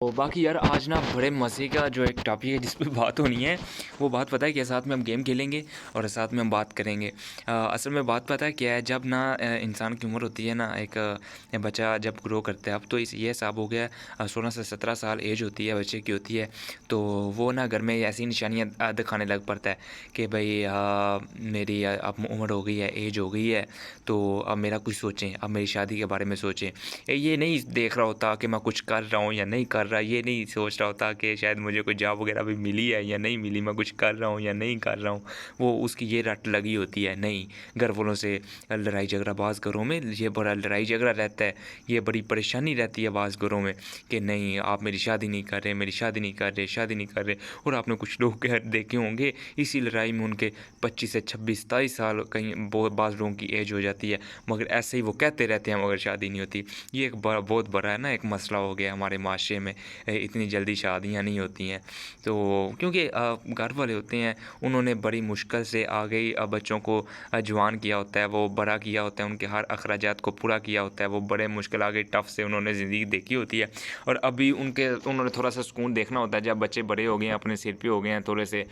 तो बाकी यार आज ना बड़े मज़े का जो एक टॉपिक है जिस पे बात होनी है, वो बात पता है क्या? साथ में हम गेम खेलेंगे और साथ में हम बात करेंगे। असल में बात पता है क्या है? जब ना इंसान की उम्र होती है ना, एक बच्चा जब ग्रो करता है, अब तो इस ये हिसाब हो गया है, 16 से 17 साल एज होती है बच्चे की होती है। तो वो ना घर में ऐसी निशानियाँ दिखाने लग पड़ता है कि भाई मेरी अब उम्र हो गई है, एज हो गई है, तो अब मेरा कुछ सोचें, अब मेरी शादी के बारे में सोचें। ये नहीं देख रहा होता कि मैं कुछ कर रहा हूँ या नहीं कर रहा, ये नहीं सोच रहा होता कि शायद मुझे कोई जॉब वगैरह भी मिली है या नहीं मिली, मैं कुछ कर रहा हूँ या नहीं कर रहा हूँ। वो उसकी ये रट लगी होती है। नहीं, घर वालों से लड़ाई झगड़ा बाज़ घरों में ये बड़ा लड़ाई झगड़ा रहता है, ये बड़ी परेशानी रहती है बाज़ घरों में कि नहीं आप मेरी शादी नहीं कर रहे, मेरी शादी नहीं कर रहे, शादी नहीं कर रहे। और आपने कुछ लोग देखे होंगे इसी लड़ाई में उनके 25 से 26 27 साल कहीं बाज़ लोगों की एज हो जाती है, मगर ऐसे ही वो कहते रहते हैं मगर शादी नहीं होती। ये एक बहुत बड़ा है ना, एक मसला हो गया हमारे माशरे में। इतनी जल्दी शादियां नहीं होती हैं, तो क्योंकि घर वाले होते हैं, उन्होंने बड़ी मुश्किल से आगे बच्चों को जवान किया होता है, वो बड़ा किया होता है, उनके हर अखराजात को पूरा किया होता है, वो बड़े मुश्किल आगे टफ से उन्होंने ज़िंदगी देखी होती है। और अभी उन्होंने थोड़ा सा सुकून देखना होता है जब बच्चे बड़े हो गए हैं, अपने सिर पे हो गए हैं, थोड़े से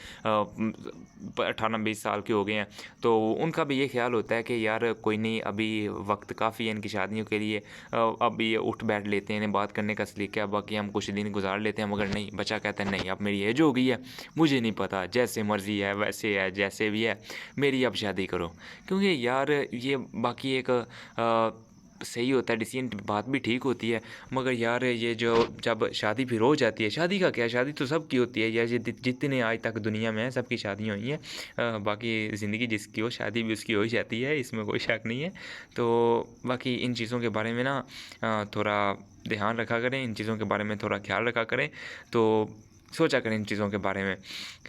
18-20 साल के हो गए हैं, तो उनका भी ये ख्याल होता है कि यार कोई नहीं, अभी वक्त काफ़ी है इनकी शादियों के लिए, अब ये उठ बैठ लेते हैं, इन्हें बात करने का सलीका है, बाकी हम कुछ दिन गुजार लेते हैं। मगर नहीं, बच्चा कहता है नहीं अब मेरी एज हो गई है, मुझे नहीं पता, जैसे मर्ज़ी है वैसे है, जैसे भी है, मेरी अब शादी करो। क्योंकि यार ये बाकी एक सही होता है डिसीजन, बात भी ठीक होती है, मगर यार ये जो जब शादी फिर हो जाती है, शादी का क्या, शादी तो सबकी होती है यार, ये जितने आज तक दुनिया में है सबकी शादियाँ हुई हैं। बाकी ज़िंदगी जिसकी हो शादी भी उसकी हो ही जाती है, इसमें कोई शक नहीं है। तो बाकी इन चीज़ों के बारे में ना थोड़ा ध्यान रखा करें, इन चीज़ों के बारे में थोड़ा ख्याल रखा करें, तो सोचा करें इन चीज़ों के बारे में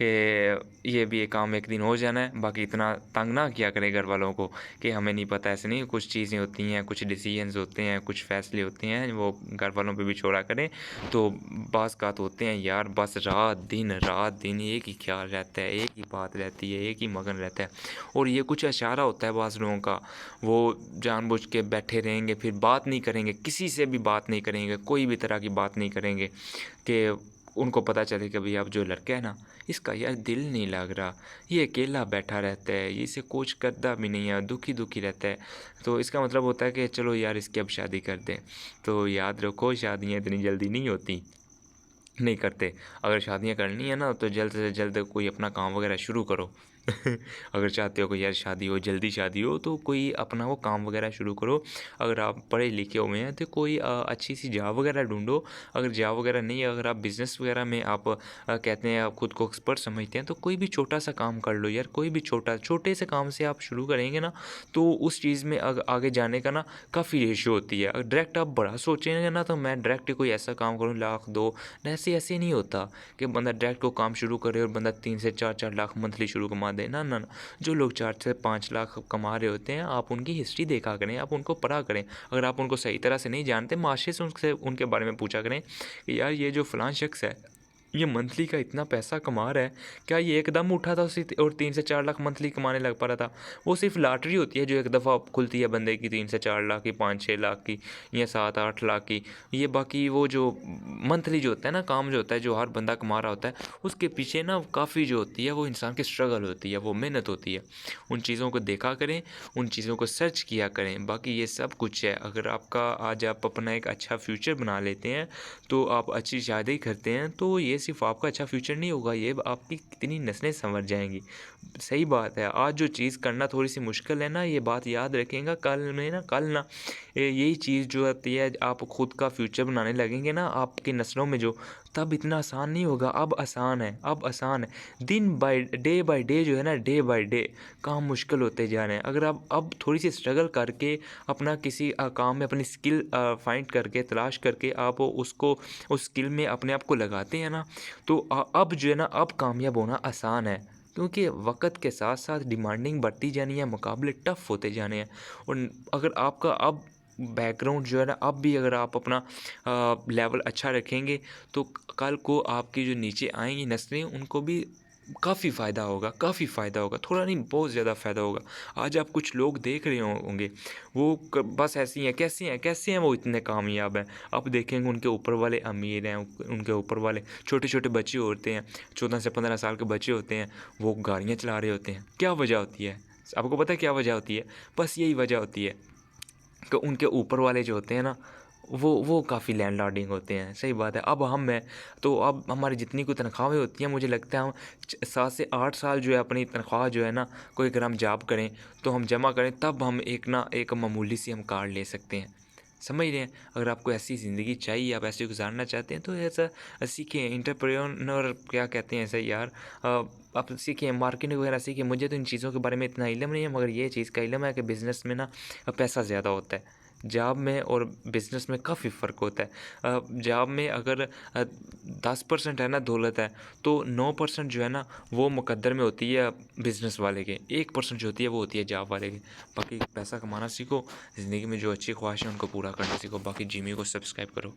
कि ये भी एक काम एक दिन हो जाना है। बाकी इतना तंग ना किया करें घर वालों को कि हमें नहीं पता, ऐसे नहीं, कुछ चीज़ें होती हैं, कुछ डिसीजंस होते हैं, कुछ फ़ैसले होते हैं, वो घर वालों पे भी छोड़ा करें। तो बात होते हैं यार, बस रात दिन एक ही ख्याल रहता है, एक ही बात रहती है, एक ही मगन रहता है। और ये कुछ इशारा होता है बाज़ लोगों का, वो जानबूझ के बैठे रहेंगे, फिर बात नहीं करेंगे, किसी से भी बात नहीं करेंगे, कोई भी तरह की बात नहीं करेंगे कि उनको पता चले कि भई अब जो लड़का है ना, इसका यार दिल नहीं लग रहा, ये अकेला बैठा रहता है, ये इसे कुछ करता भी नहीं है, दुखी रहता है। तो इसका मतलब होता है कि चलो यार इसकी अब शादी कर दें। तो याद रखो, शादियाँ इतनी जल्दी नहीं होती, नहीं करते। अगर शादियाँ करनी है ना, तो जल्द से जल्द कोई अपना काम वगैरह शुरू करो। अगर चाहते हो कि यार शादी हो, जल्दी शादी हो, तो कोई अपना वो काम वगैरह शुरू करो। अगर आप पढ़े लिखे हुए हैं तो कोई अच्छी सी जॉब वगैरह ढूँढो। अगर जॉब वगैरह नहीं है, अगर आप बिज़नेस वगैरह में आप कहते हैं आप खुद को एक्सपर्ट समझते हैं, तो कोई भी छोटा-सा काम कर लो यार, कोई भी छोटे से काम से आप शुरू करेंगे ना, तो उस चीज़ में आगे जाने का ना काफ़ी रेशियो होती है। अगर डायरेक्ट आप बड़ा सोचेंगे ना, तो मैं डायरेक्ट कोई ऐसा काम करूँ लाख 2, ऐसे नहीं होता कि बंदा डायरेक्ट को काम शुरू करे और बंदा 3 से 4 लाख मंथली शुरू कमा दे। ना। जो लोग 4 से 5 लाख कमा रहे होते हैं, आप उनकी हिस्ट्री देखा करें, आप उनको पढ़ा करें। अगर आप उनको सही तरह से नहीं जानते, माशरे से उनसे उनके बारे में पूछा करें कि यार ये जो फ़लाँ शख्स है, ये मंथली का इतना पैसा कमा रहा है, क्या ये एकदम उठा था उसी और 3 से 4 लाख मंथली कमाने लग पा रहा था? वो सिर्फ़ लॉटरी होती है जो एक दफ़ा खुलती है बंदे की, 3 से 4 लाख की, 5-6 लाख की या 7-8 लाख की। ये बाकी वो जो मंथली जो होता है ना, काम जो होता है, जो हर बंदा कमा रहा होता है, उसके पीछे ना काफ़ी जो होती है वो इंसान की स्ट्रगल होती है, वो मेहनत होती है। उन चीज़ों को देखा करें, उन चीज़ों को सर्च किया करें। बाकी ये सब कुछ है, अगर आपका आज आप अपना एक अच्छा फ्यूचर बना लेते हैं, तो आप अच्छी शादी करते हैं, तो ये सिर्फ़ आपका अच्छा फ्यूचर नहीं होगा, ये आपकी कितनी नस्लें सँवर जाएँगी। सही बात है, आज जो चीज़ करना थोड़ी-सी मुश्किल है ना, ये बात याद रखिएगा, कल ना यही चीज़ जो होती है, आप खुद का फ्यूचर बनाने लगेंगे ना, आपकी नस्लों में जो, तब इतना आसान नहीं होगा, अब आसान है, अब आसान है। डे बाय डे जो है ना, डे बाय डे काम मुश्किल होते जा रहे हैं। अगर आप अब थोड़ी-सी स्ट्रगल करके अपना किसी काम में अपनी स्किल फाइंड करके, तलाश करके आप उसको उस स्किल में अपने आप को लगाते हैं ना, तो अब जो है ना, अब कामयाब होना आसान है। क्योंकि वक़्त के साथ-साथ डिमांडिंग बढ़ती जानी है, मुकाबले टफ़ होते जाने हैं। और अगर आपका अब बैकग्राउंड जो है ना, अब भी अगर आप अपना लेवल अच्छा रखेंगे, तो कल को आपकी जो नीचे आएँगी नस्लें, उनको भी काफ़ी फ़ायदा होगा, काफ़ी फ़ायदा होगा, थोड़ा नहीं बहुत ज़्यादा फ़ायदा होगा। आज आप कुछ लोग देख रहे होंगे, वो बस ऐसे ही हैं, कैसे हैं वो इतने कामयाब हैं। आप देखेंगे उनके ऊपर वाले अमीर हैं, उनके ऊपर वाले छोटे-छोटे बच्चे होते हैं, 14 से 15 साल के बच्चे होते हैं, वो गाड़ियाँ चला रहे होते हैं। क्या वजह होती है? आपको पता है क्या वजह होती है? बस यही वजह होती है कि उनके ऊपर वाले जो होते हैं ना, वो काफ़ी लैंडलॉर्डिंग होते हैं। सही बात है। अब हम हैं, तो अब हमारी जितनी कोई तनख्वाहें होती हैं, मुझे लगता है हम 7 से 8 साल जो है अपनी तनख्वाह जो है ना, कोई अगर हम जॉब करें, तो हम जमा करें, तब हम एक मामूली सी हम कार ले सकते हैं। समझ रहे हैं? अगर आपको ऐसी ज़िंदगी चाहिए, आप ऐसे गुज़ारना चाहते हैं, तो ऐसा सीखें। एंटरप्रेन्योर क्या कहते हैं इसे यार? आप सीखें, मार्केटिंग वगैरह सीखें। मुझे तो इन चीज़ों के बारे में इतना इल्म नहीं है, मगर ये चीज़ का इल्म है कि बिज़नेस में ना पैसा ज़्यादा होता है। जॉब में और बिज़नेस में काफ़ी फ़र्क होता है। जॉब में अगर 10% है ना दौलत है, तो 9% जो है ना वो मुकद्दर में होती है बिज़नेस वाले के, 1% जो होती है वो होती है जॉब वाले के। बाकी पैसा कमाना सीखो, ज़िंदगी में जो अच्छी ख्वाहिश है उनको पूरा करना सीखो। बाकी जिमी को सब्सक्राइब करो।